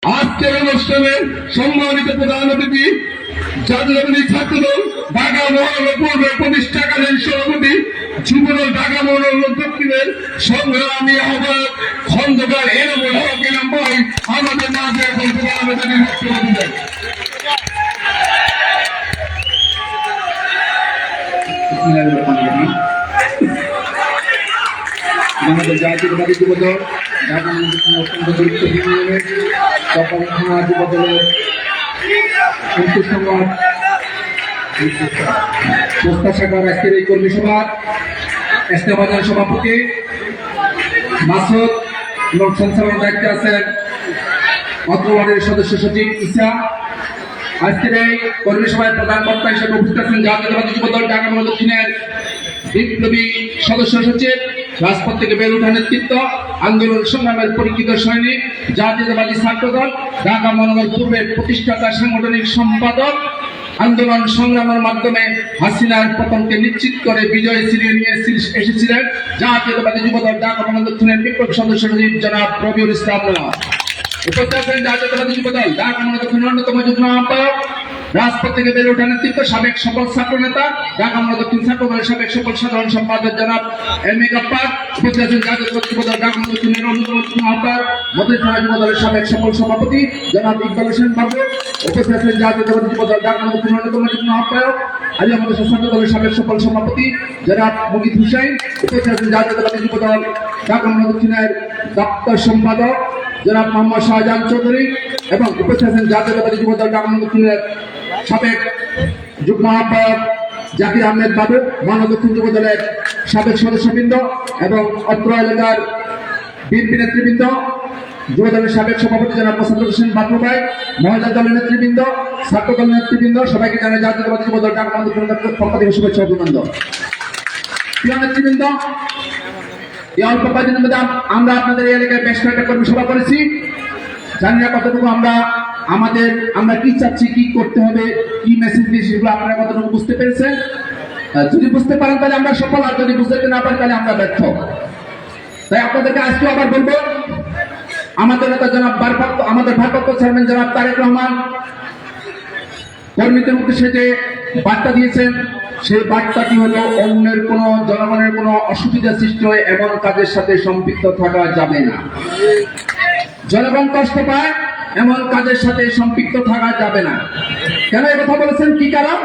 আজকের অনুষ্ঠানে সম্মানিত প্রধান অতিথি জাতীয়তাবাদী ছাত্রদল ঢাকা মহানগর পূর্বের প্রতিষ্ঠাকালীন সভাপতি যুবদল ঢাকা মহানগর দক্ষিণের সংগ্রামী আহ্বায়ক খন্দকার এনামুল হক এনাম ভাই আমাদের মাঝে এখন প্রধান অতিথি বক্তব্য দিবেন। আমাদের জাতীয়তাবাদী যুবদল ঢাকা অত্যন্ত গুরুত্বপূর্ণ সকাল থানা যুবদলের সংবাদ সংস্থা শাখার আজকের এই কর্মী সভার ইস্তেমাজার সভাপতি মাসুদ এবং সঞ্চালন দায়িত্বে আছেন অত্র ওয়ার্ডের সদস্য সচিব ইসা। আজকের এই কর্মী সভায় প্রধান বক্তা হিসেবে উপস্থিত আছেন জাতীয়তাবাদী যুবদল ঢাকা মহানগর দক্ষিণের বিপ্লবী সদস্য সচিব, রাজপথ থেকে বের ওঠা নেতৃত্ব, আন্দোলন সংগ্রামের পরীক্ষিত সৈনিক, জাতীয়তাবাদী ছাত্রদল ঢাকা মহানগর পূর্বের প্রতিষ্ঠাতা সাংগঠনিক সম্পাদক, আন্দোলন সংগ্রামের মাধ্যমে হাসিনার পতনকে নিশ্চিত করে বিজয় ছিনিয়ে নিয়ে এসেছিলেন জাতীয়তাবাদী যুবদল ঢাকা মহানগর দক্ষিণের বিপ্লবী সদস্য সচিব জনাব রবিউল ইসলাম। উপস্থিত আছেন জাতীয়তাবাদী যুবদল ঢাকা মহানগর দক্ষিণের অন্যতম যুগ্ম আহ্বায়ক, রাজপথ থেকে বেড়ে ওঠা নেতৃত্ব, সাবেক সকল ছাত্র নেতা, ঢাকা মহানগর দক্ষিণ ছাত্র দলের সাবেক সকল সাধারণ সম্পাদক জনাব এম এ গাপ্পার। উপস্থিত আছেন জাতীয়তাবাদী যুবদল ঢাকা মহানগর দক্ষিণের অন্যতম যুগ্ম আহ্বায়ক, মধ্যশিক্ষা যুবদলের সাবেক সকল সভাপতি জনাব ইকবাল হোসেন বাবু। উপস্থিত আছেন জাতীয়তাবাদী যুবদল ঢাকা মহানগর দক্ষিণের অন্যতম যুগ্ম আহ্বায়ক, আলী আহমদ ছাত্র দলের সাবেক সকল সভাপতি জনাব মুজিদ হুসাইন। উপস্থিত আছেন জাতীয়তাবাদী যুবদল ঢাকা মহানগর দক্ষিণের দপ্তর সম্পাদক জনাব মোহাম্মদ শাহজাহান চৌধুরী এবং উপস্থিত আছেন জাতীয়তাবাদী যুবদল ঢাকা মহানগর দক্ষিণের সাবেক যুগ্ম আহ্বায়ক জাকির আহমেদ বাবু, মহানগর দক্ষিণ যুবদলের সাবেক সদস্যবৃন্দ এবং অত্র এলাকার বিএনপি নেতৃবৃন্দ, যুবদলের সাবেক সভাপতি জনাব মোসাদ্দেক হোসেন বাবু ভাই, মহিলা দলের নেতৃবৃন্দ, ছাত্র দলের নেতৃবৃন্দ, সবাইকে জানাই জাতীয়তাবাদী যুবদল ঢাকা মহানগর দক্ষিণের পক্ষ থেকে শুভেচ্ছা অভিনন্দন। প্রিয় নেতৃবৃন্দ, এই অল্প কয়েকদিনের মধ্যে আমরা আপনাদের এই এলাকায় বেশ কয়েকটা কর্মী সভা করেছি। জানি না কতটুকু আমরা কি চাচ্ছি, কি করতে হবে, কি মেসেজ দিয়ে সেগুলো আপনারা কতটুকু বুঝতে পেরেছেন। যদি বুঝতে পারেন তাহলে আমরা সফল, আর যদি বুঝতে না পারি তাহলে আমরা ব্যর্থ। তাই আপনাদেরকে আজকে আবার বলবো, আমাদের নেতা জনাব আমাদের ভারপ্রাপ্ত চেয়ারম্যান জনাব তারেক রহমান কর্মীদের উদ্দেশ্যে যে বার্তা দিয়েছেন, সেই বার্তাটি হলো অন্যের কোনো জনগণের কোনো অসুবিধা সৃষ্টি হয় এমন কাজের সাথে সম্পৃক্ত থাকা যাবে না। জনগণ কষ্ট পায় এমন কাজের সাথে সম্পৃক্ত থাকা যাবে না। কেন এই কথা বলেছেন, কি কারণ?